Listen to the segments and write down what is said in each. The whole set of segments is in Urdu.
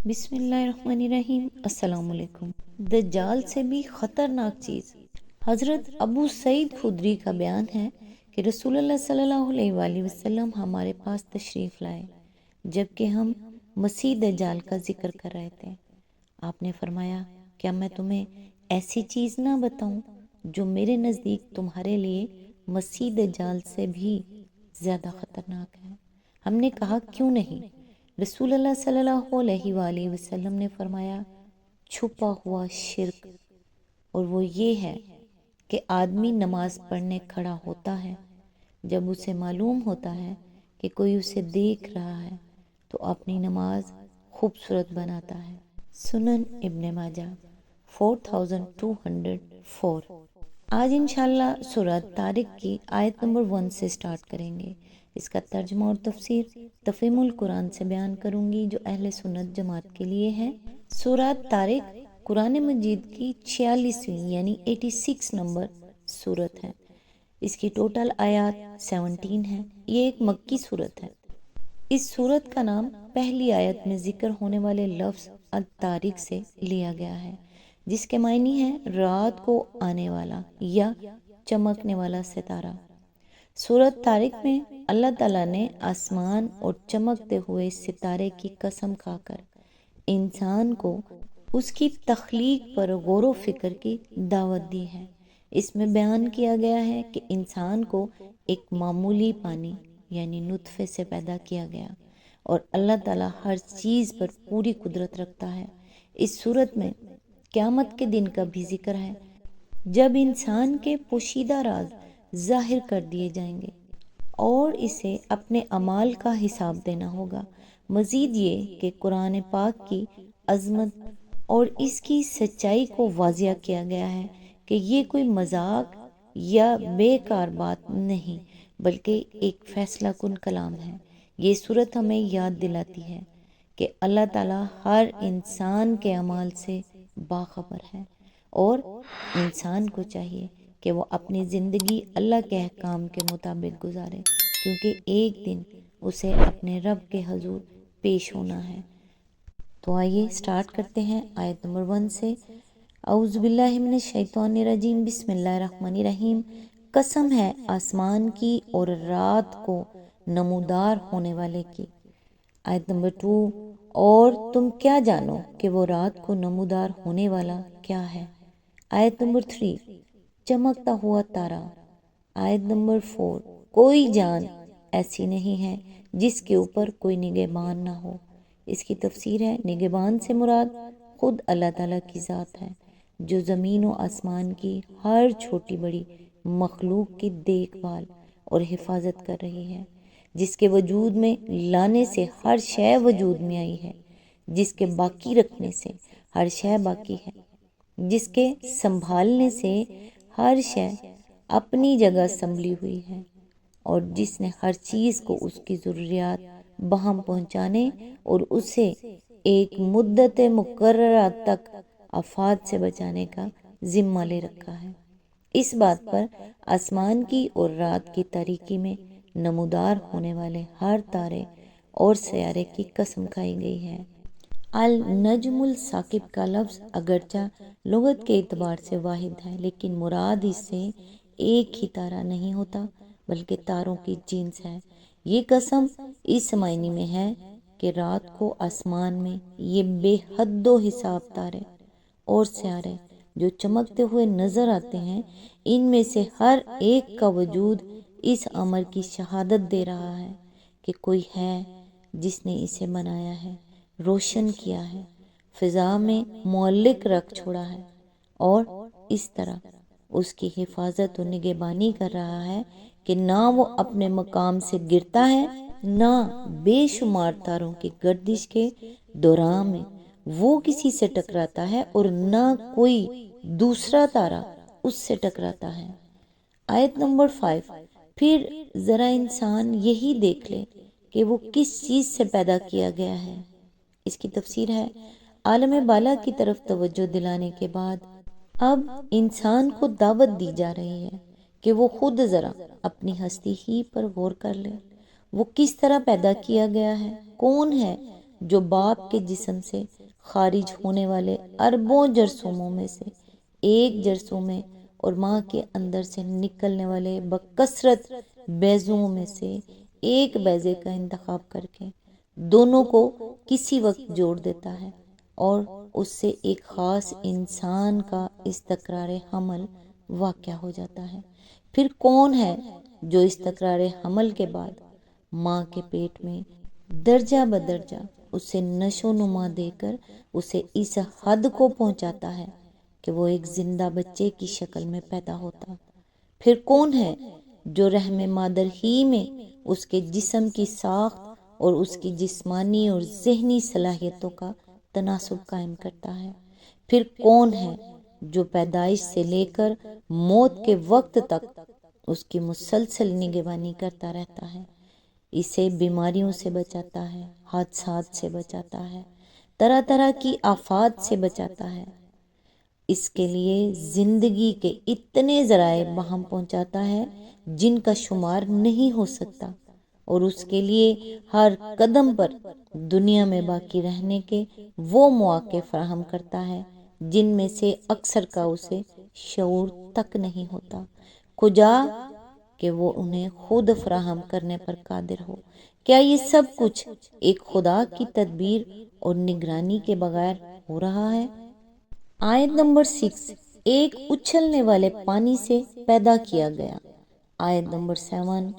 بسم اللہ الرحمن الرحیم۔ السلام علیکم۔ دجال سے بھی خطرناک چیز۔ حضرت ابو سعید خدری کا بیان ہے کہ رسول اللہ صلی اللہ علیہ وآلہ وسلم ہمارے پاس تشریف لائے جبکہ ہم مسیح دجال کا ذکر کر رہے تھے۔ آپ نے فرمایا، کیا میں تمہیں ایسی چیز نہ بتاؤں جو میرے نزدیک تمہارے لیے مسیح دجال سے بھی زیادہ خطرناک ہے؟ ہم نے کہا کیوں نہیں؟ رسول اللہ صلی اللہ علیہ وآلہ وسلم نے فرمایا، چھپا ہوا شرک، اور وہ یہ ہے کہ آدمی نماز پڑھنے کھڑا ہوتا ہے، جب اسے معلوم ہوتا ہے کہ کوئی اسے دیکھ رہا ہے تو اپنی نماز خوبصورت بناتا ہے۔ سنن ابن ماجہ 4204۔ آج انشاءاللہ سورہ طارق کی آیت نمبر 1 سے سٹارٹ کریں گے۔ اس کا ترجمہ اور تفسیر تفہیم القرآن سے بیان کروں گی جو اہل سنت جماعت کے لیے ہے۔ سورہ طارق قرآن مجید کی 46ویں یعنی 86 نمبر سورت ہے۔ اس کی ٹوٹل آیات 17 ہیں۔ یہ ایک مکی سورت ہے۔ اس سورت کا نام پہلی آیت میں ذکر ہونے والے لفظ الطارق سے لیا گیا ہے، جس کے معنی ہے رات کو آنے والا یا چمکنے والا ستارہ۔ سورۃ طارق میں اللہ تعالیٰ نے آسمان اور چمکتے ہوئے ستارے کی قسم کھا کر انسان کو اس کی تخلیق پر غور و فکر کی دعوت دی ہے۔ اس میں بیان کیا گیا ہے کہ انسان کو ایک معمولی پانی یعنی نطفے سے پیدا کیا گیا اور اللہ تعالیٰ ہر چیز پر پوری قدرت رکھتا ہے۔ اس صورت میں قیامت کے دن کا بھی ذکر ہے جب انسان کے پوشیدہ راز ظاہر کر دیے جائیں گے اور اسے اپنے اعمال کا حساب دینا ہوگا۔ مزید یہ کہ قرآن پاک کی عظمت اور اس کی سچائی کو واضح کیا گیا ہے کہ یہ کوئی مذاق یا بیکار بات نہیں بلکہ ایک فیصلہ کن کلام ہے۔ یہ صورت ہمیں یاد دلاتی ہے کہ اللہ تعالیٰ ہر انسان کے اعمال سے باخبر ہے اور انسان کو چاہیے کہ وہ اپنی زندگی اللہ کے احکام کے مطابق گزارے، کیونکہ ایک دن اسے اپنے رب کے حضور پیش ہونا ہے۔ تو آئیے سٹارٹ کرتے ہیں آیت نمبر 1 سے۔ اعوذ باللہ من الشیطان الرجیم، بسم اللہ الرحمن الرحیم۔ قسم ہے آسمان کی اور رات کو نمودار ہونے والے کی۔ آیت نمبر 2، اور تم کیا جانو کہ وہ رات کو نمودار ہونے والا کیا ہے۔ آیت نمبر 3، چمکتا ہوا تارا۔ آیت نمبر 4، کوئی جان ایسی نہیں ہے جس کے اوپر کوئی نگہبان نہ ہو۔ اس کی تفسیر ہے، نگہبان سے مراد خود اللہ تعالیٰ کی ذات ہے جو زمین و آسمان کی ہر چھوٹی بڑی مخلوق کی دیکھ بھال اور حفاظت کر رہی ہے، جس کے وجود میں لانے سے ہر شے وجود میں آئی ہے، جس کے باقی رکھنے سے ہر شے باقی ہے، جس کے سنبھالنے سے ہر شے اپنی جگہ سنبھلی ہوئی ہے، اور جس نے ہر چیز کو اس کی ضروریات بہم پہنچانے اور اسے ایک مدت مقررہ تک آفات سے بچانے کا ذمہ لے رکھا ہے۔ اس بات پر آسمان کی اور رات کی تاریکی میں نمودار ہونے والے ہر تارے اور سیارے کی قسم کھائی گئی ہے۔ النجم الثاقب کا لفظ اگرچہ لغت کے اعتبار سے واحد ہے لیکن مراد اس سے ایک ہی تارہ نہیں ہوتا بلکہ تاروں کی جنس ہے۔ یہ قسم اس معنی میں ہے کہ رات کو آسمان میں یہ بے حد و حساب تارے اور سیارے جو چمکتے ہوئے نظر آتے ہیں، ان میں سے ہر ایک کا وجود اس امر کی شہادت دے رہا ہے کہ کوئی ہے جس نے اسے بنایا ہے، روشن کیا ہے، فضا میں معلق رکھ چھوڑا ہے اور اس طرح اس کی حفاظت و نگہبانی کر رہا ہے کہ نہ وہ اپنے مقام سے گرتا ہے، نہ بے شمار تاروں کی گردش کے دوران میں وہ کسی سے ٹکراتا ہے اور نہ کوئی دوسرا تارا اس سے ٹکراتا ہے۔ آیت نمبر 5، پھر ذرا انسان یہی دیکھ لے کہ وہ کس چیز سے پیدا کیا گیا ہے۔ اس کی تفسیر ہے، عالم بالا کی طرف توجہ دلانے کے بعد اب انسان کو دعوت دی جا رہی ہے کہ وہ خود ذرا اپنی ہستی ہی پر غور کر لے۔ وہ کس طرح پیدا کیا گیا ہے، کون ہے جو باپ کے جسم سے خارج ہونے والے اربوں جرثوموں میں سے ایک جرثوم میں اور ماں کے اندر سے نکلنے والے بکثرت بیضوں میں سے ایک بیضے کا انتخاب کر کے دونوں کو کسی وقت جوڑ دیتا ہے اور اس سے ایک خاص انسان کا استقرار حمل واقع ہو جاتا ہے۔ پھر کون ہے جو استقرار حمل کے بعد ماں کے پیٹ میں درجہ بدرجہ اسے نشو نما دے کر اسے اس حد کو پہنچاتا ہے کہ وہ ایک زندہ بچے کی شکل میں پیدا ہوتا؟ پھر کون ہے جو رحم مادر ہی میں اس کے جسم کی ساخت اور اس کی جسمانی اور ذہنی صلاحیتوں کا تناسب قائم کرتا ہے؟ پھر کون ہے جو پیدائش سے لے کر موت کے وقت تک اس کی مسلسل نگہبانی کرتا رہتا ہے، اسے بیماریوں سے بچاتا ہے، حادثات سے بچاتا ہے، طرح طرح کی آفات سے بچاتا ہے، اس کے لیے زندگی کے اتنے ذرائع بہم پہنچاتا ہے جن کا شمار نہیں ہو سکتا، اور اس کے لیے ہر قدم پر دنیا میں باقی رہنے کے وہ مواقع فراہم کرتا ہے جن میں سے اکثر کا اسے شعور تک نہیں ہوتا، کجا کہ وہ انہیں خود فراہم کرنے پر قادر ہو۔ کیا یہ سب کچھ ایک خدا کی تدبیر اور نگرانی کے بغیر ہو رہا ہے؟ آیت نمبر 6، ایک اچھلنے والے پانی سے پیدا کیا گیا۔ آیت نمبر 7،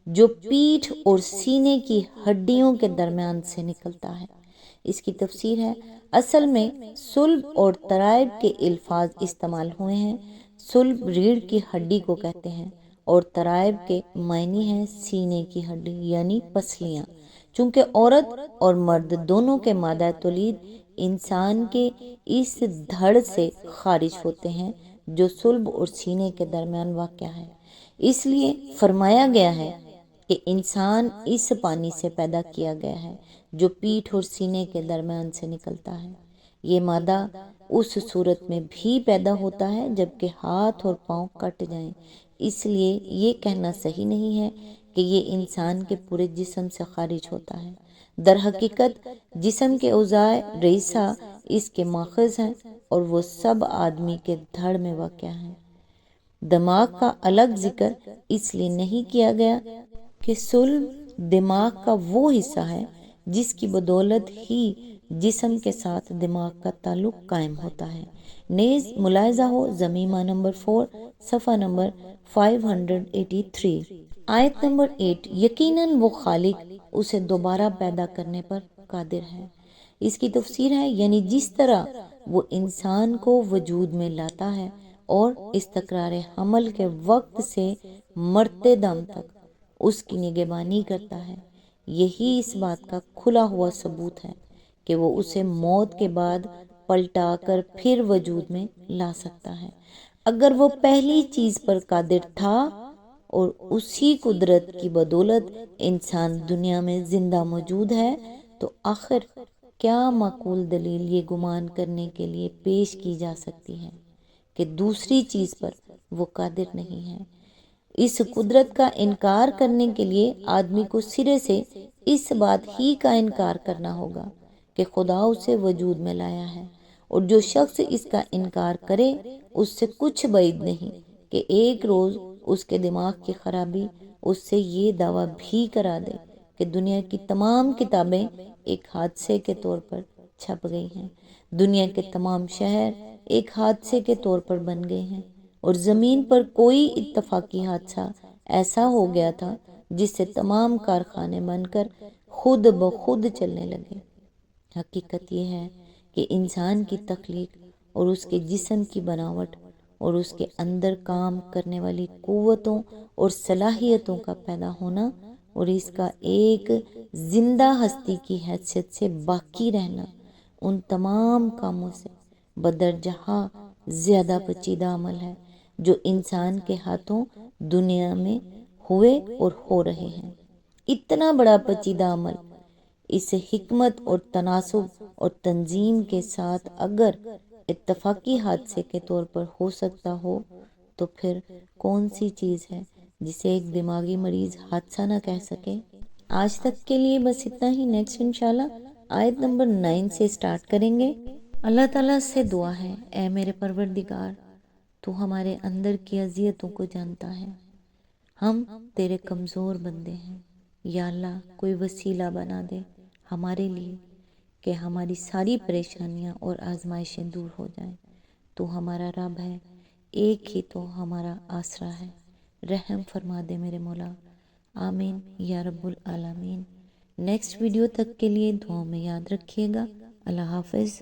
جو پیٹھ اور سینے کی ہڈیوں کے درمیان سے نکلتا ہے۔ اس کی تفسیر ہے، اصل میں صلب اور ترائب کے الفاظ استعمال ہوئے ہیں۔ صلب ریڑھ کی ہڈی کو کہتے ہیں اور ترائب کے معنی ہیں سینے کی ہڈی یعنی پسلیاں۔ چونکہ عورت اور مرد دونوں کے مادہ تولید انسان کے اس دھڑ سے خارج ہوتے ہیں جو صلب اور سینے کے درمیان واقع ہے، اس لیے فرمایا گیا ہے کہ انسان اس پانی سے پیدا کیا گیا ہے جو پیٹھ اور سینے کے درمیان سے نکلتا ہے۔ یہ مادہ اس صورت میں بھی پیدا ہوتا ہے جبکہ ہاتھ اور پاؤں کٹ جائیں، اس لیے یہ کہنا صحیح نہیں ہے کہ یہ انسان کے پورے جسم سے خارج ہوتا ہے۔ در حقیقت جسم کے اعضاء رئیسہ اس کے ماخذ ہیں اور وہ سب آدمی کے دھڑ میں واقع ہیں۔ دماغ کا الگ ذکر اس لیے نہیں کیا گیا کہ صلب دماغ کا وہ حصہ ہے جس کی بدولت ہی جسم کے ساتھ دماغ کا تعلق قائم ہوتا ہے۔ نیز ملاحظہ ہو ضمیمہ نمبر 4 صفحہ نمبر 583۔ آیت نمبر 8، یقیناً وہ خالق اسے دوبارہ پیدا کرنے پر قادر ہے۔ اس کی تفسیر ہے، یعنی جس طرح وہ انسان کو وجود میں لاتا ہے اور استقرار حمل کے وقت سے مرتے دم تک اس کی نگہبانی کرتا ہے، یہی اس بات کا کھلا ہوا ثبوت ہے کہ وہ اسے موت کے بعد پلٹا کر پھر وجود میں لا سکتا ہے۔ اگر وہ پہلی چیز پر قادر تھا اور اسی قدرت کی بدولت انسان دنیا میں زندہ موجود ہے، تو آخر کیا معقول دلیل یہ گمان کرنے کے لیے پیش کی جا سکتی ہے کہ دوسری چیز پر وہ قادر نہیں ہے؟ اس قدرت کا انکار کرنے کے لیے آدمی کو سرے سے اس بات ہی کا انکار کرنا ہوگا کہ خدا اسے وجود میں لایا ہے، اور جو شخص اس کا انکار کرے اس سے کچھ بعید نہیں کہ ایک روز اس کے دماغ کی خرابی اس سے یہ دعویٰ بھی کرا دے کہ دنیا کی تمام کتابیں ایک حادثے کے طور پر چھپ گئی ہیں، دنیا کے تمام شہر ایک حادثے کے طور پر بن گئے ہیں، اور زمین پر کوئی اتفاقی حادثہ ایسا ہو گیا تھا جس سے تمام کارخانے بن کر خود بخود چلنے لگے۔ حقیقت یہ ہے کہ انسان کی تخلیق اور اس کے جسم کی بناوٹ اور اس کے اندر کام کرنے والی قوتوں اور صلاحیتوں کا پیدا ہونا اور اس کا ایک زندہ ہستی کی حیثیت سے باقی رہنا ان تمام کاموں سے بدرجہ زیادہ پیچیدہ عمل ہے جو انسان کے ہاتھوں دنیا میں ہوئے اور ہو رہے ہیں۔ اتنا بڑا پیچیدہ عمل اس حکمت اور تناسب اور تنظیم کے ساتھ اگر اتفاقی حادثے کے طور پر ہو سکتا ہو تو پھر کون سی چیز ہے جسے ایک دماغی مریض حادثہ نہ کہہ سکے؟ آج تک کے لیے بس اتنا ہی، نیکسٹ انشاءاللہ آیت نمبر 9 سے سٹارٹ کریں گے۔ اللہ تعالیٰ سے دعا ہے، اے میرے پروردگار، تو ہمارے اندر کی اذیتوں کو جانتا ہے، ہم تیرے کمزور بندے ہیں۔ یا اللہ کوئی وسیلہ بنا دے ہمارے لیے کہ ہماری ساری پریشانیاں اور آزمائشیں دور ہو جائیں۔ تو ہمارا رب ہے، ایک ہی تو ہمارا آسرا ہے، رحم فرما دے میرے مولا، آمین یا رب العالمین۔ نیکسٹ ویڈیو تک کے لیے دعاؤں میں یاد رکھیے گا۔ اللہ حافظ۔